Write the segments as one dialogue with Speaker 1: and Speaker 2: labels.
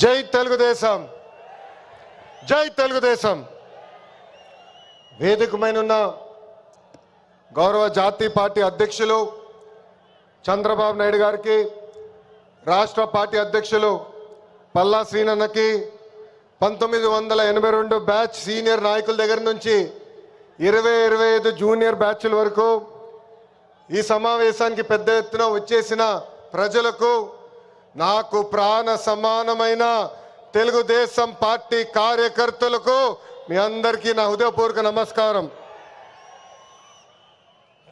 Speaker 1: జై తెలుగుదేశం, జై తెలుగుదేశం. వేదికమైనున్న గౌరవ జాతీయ పార్టీ అధ్యక్షులు చంద్రబాబు నాయుడు గారికి, రాష్ట్ర పార్టీ అధ్యక్షులు పల్లా శ్రీనన్నకి, 1982 బ్యాచ్ సీనియర్ నాయకుల దగ్గర నుంచి 20-25 జూనియర్ బ్యాచ్ల వరకు ఈ సమావేశానికి పెద్ద ఎత్తున వచ్చేసిన ప్రజలకు, నాకు ప్రాణ సమానమైన తెలుగుదేశం పార్టీ కార్యకర్తలకు మీ అందరికీ నా హృదయపూర్వక నమస్కారం.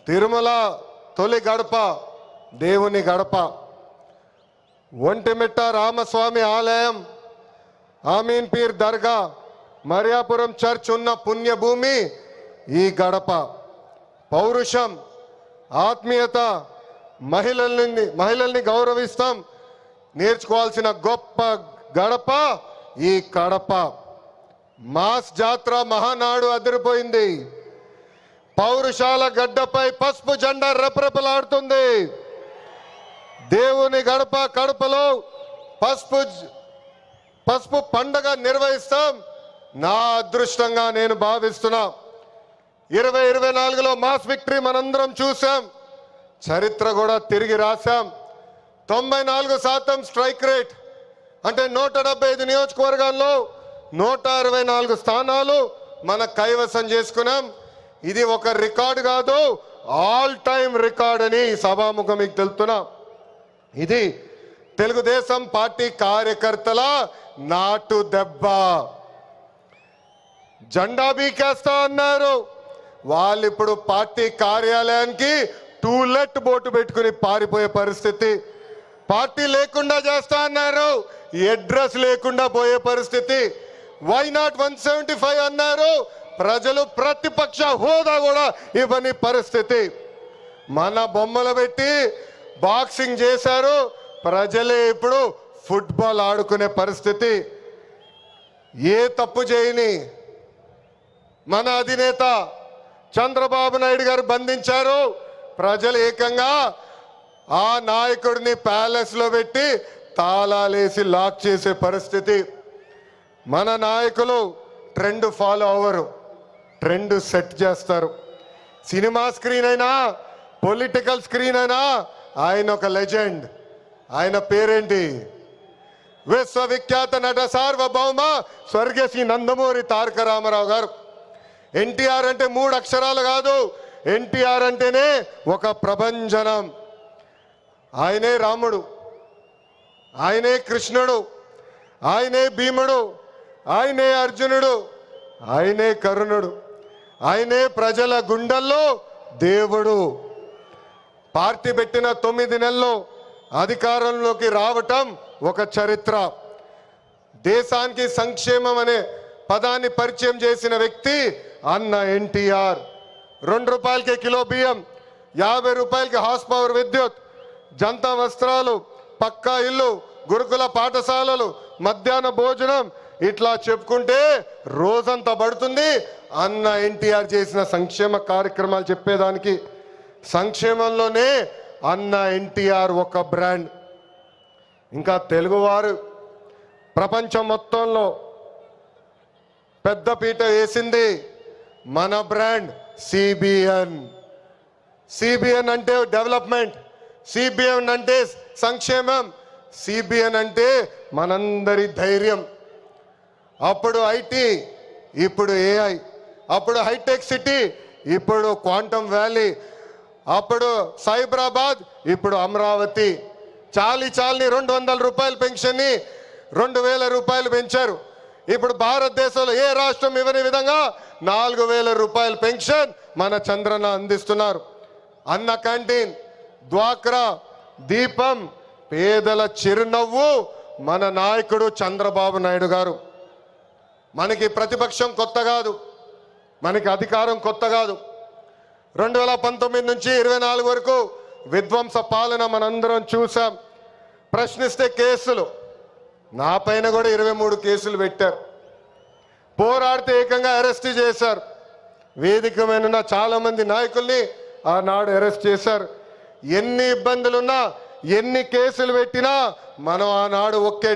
Speaker 1: తిరుమల తొలి గడప దేవుని గడప, ఒంటిమిట్ట రామస్వామి ఆలయం, ఆమీన్ పీర్ దర్గా, మరియాపురం చర్చ్ ఉన్న పుణ్యభూమి ఈ గడప. పౌరుషం, ఆత్మీయత, మహిళల్ని గౌరవిస్తాం నేర్చుకోవాల్సిన గొప్ప గడప ఈ కడప. మాస్ జాత్ర మహానాడు అదిరిపోయింది. పౌరుషాల గడ్డపై పసుపు జెండా రెపరెపలాడుతుంది. దేవుని గడప కడపలో పసుపు పండగ నిర్వహిస్తాం. నా అదృష్టంగా నేను భావిస్తున్నా. 2024లో మాస్ విక్టరీ మనందరం చూసాం, చరిత్ర కూడా తిరిగి రాశాం. 94% స్ట్రైక్ రేట్ అంటే 175 నియోజకవర్గాల్లో 164 స్థానాలు మన కైవసం చేసుకున్నాం. ఇది ఒక రికార్డు కాదు, ఆల్ టైమ్ రికార్డ్ అని సభాముఖం మీకు తెలుపుతున్నా. ఇది తెలుగుదేశం పార్టీ కార్యకర్తల నాటు దెబ్బ. జెండా బీకేస్తా అన్నారు, వాళ్ళు ఇప్పుడు పార్టీ కార్యాలయానికి టూలెట్ బోటు పెట్టుకుని పారిపోయే పరిస్థితి. పార్టీ లేకుండా చేస్తా అన్నారు, అడ్రస్ లేకుండా పోయే పరిస్థితి. వై నాట్ 175 అన్నారు, ప్రజలు ప్రతిపక్ష హోదా కూడా ఇవ్వని పరిస్థితి. మన బొమ్మలు పెట్టి బాక్సింగ్ చేశారు, ప్రజలే ఇప్పుడు ఫుట్బాల్ ఆడుకునే పరిస్థితి. ఏ తప్పు చేయని మన అధినేత చంద్రబాబు నాయుడు గారు బంధించారు. ప్రజలు ఏకంగా ఆ నాయకుడిని ప్యాలెస్ లో పెట్టి తాళాలేసి లాక్ చేసే పరిస్థితి. మన నాయకులు ట్రెండ్ ఫాలో అవ్వరు, ట్రెండ్ సెట్ చేస్తారు. సినిమా స్క్రీన్ అయినా, పొలిటికల్ స్క్రీన్ అయినా ఆయన ఒక లెజెండ్. ఆయన పేరేంటి? విశ్వవిఖ్యాత నట సార్వభౌమ స్వర్గశ్రీ నందమూరి తారక రామారావు గారు. ఎన్టీఆర్ అంటే 3 అక్షరాలు కాదు, ఎన్టీఆర్ అంటేనే ఒక ప్రభంజనం. ఆయనే రాముడు, ఆయనే కృష్ణుడు, ఆయనే భీముడు, ఆయనే అర్జునుడు, ఆయనే కరుణుడు, ఆయనే ప్రజల గుండెల్లో దేవుడు. పార్టీ పెట్టిన 9 నెలల్లో అధికారంలోకి రావటం ఒక చరిత్ర. దేశానికి సంక్షేమం అనే పదాన్ని పరిచయం చేసిన వ్యక్తి అన్న ఎన్టీఆర్. 2 రూపాయలకే కిలో బియ్యం, 50 రూపాయలకి హార్స్ పవర్ విద్యుత్, జంతా వస్త్రాలు, పక్కా ఇల్లు, గురుకుల పాఠశాలలు, మధ్యాహ్న భోజనం, ఇట్లా చెప్పుకుంటే రోజంతా పడుతుంది అన్న ఎన్టీఆర్ చేసిన సంక్షేమ కార్యక్రమాలు చెప్పేదానికి. సంక్షేమంలోనే అన్న ఎన్టీఆర్ ఒక బ్రాండ్. ఇంకా తెలుగువారు ప్రపంచం మొత్తంలో పెద్ద పీట వేసింది మన బ్రాండ్ సిబిఎన్. సిబిఎన్ అంటే డెవలప్మెంట్, సిబిఎన్ అంటే సంక్షేమం, సిబిఎన్ అంటే మనందరి ధైర్యం. అప్పుడు ఐటీ, ఇప్పుడు ఏఐ, అప్పుడు హైటెక్ సిటీ, ఇప్పుడు క్వాంటమ్ వ్యాలీ, అప్పుడు సైబరాబాద్, ఇప్పుడు అమరావతి. చాలని 200 రూపాయల పెన్షన్ని 2000 రూపాయలు పెంచారు. ఇప్పుడు భారతదేశంలో ఏ రాష్ట్రం ఇవ్వని విధంగా 4000 రూపాయల పెన్షన్ మన చంద్రన్న అందిస్తున్నారు. అన్న క్యాంటీన్, డ్వాక్రా, దీపం, పేదల చిరునవ్వు మన నాయకుడు చంద్రబాబు నాయుడు గారు. మనకి ప్రతిపక్షం కొత్త కాదు, మనకి అధికారం కొత్త కాదు. 2019 నుంచి 24 వరకు విధ్వంస పాలన మనందరం చూసాం. ప్రశ్నిస్తే కేసులు, నా పైన కూడా 23 కేసులు పెట్టారు. పోరాడితే ఏకంగా అరెస్ట్ చేశారు. వేదిక మీద చాలా మంది నాయకుల్ని ఆనాడు అరెస్ట్ చేశారు. ఎన్ని ఇబ్బందులున్నా, ఎన్ని కేసులు పెట్టినా మనం ఆనాడు ఒకే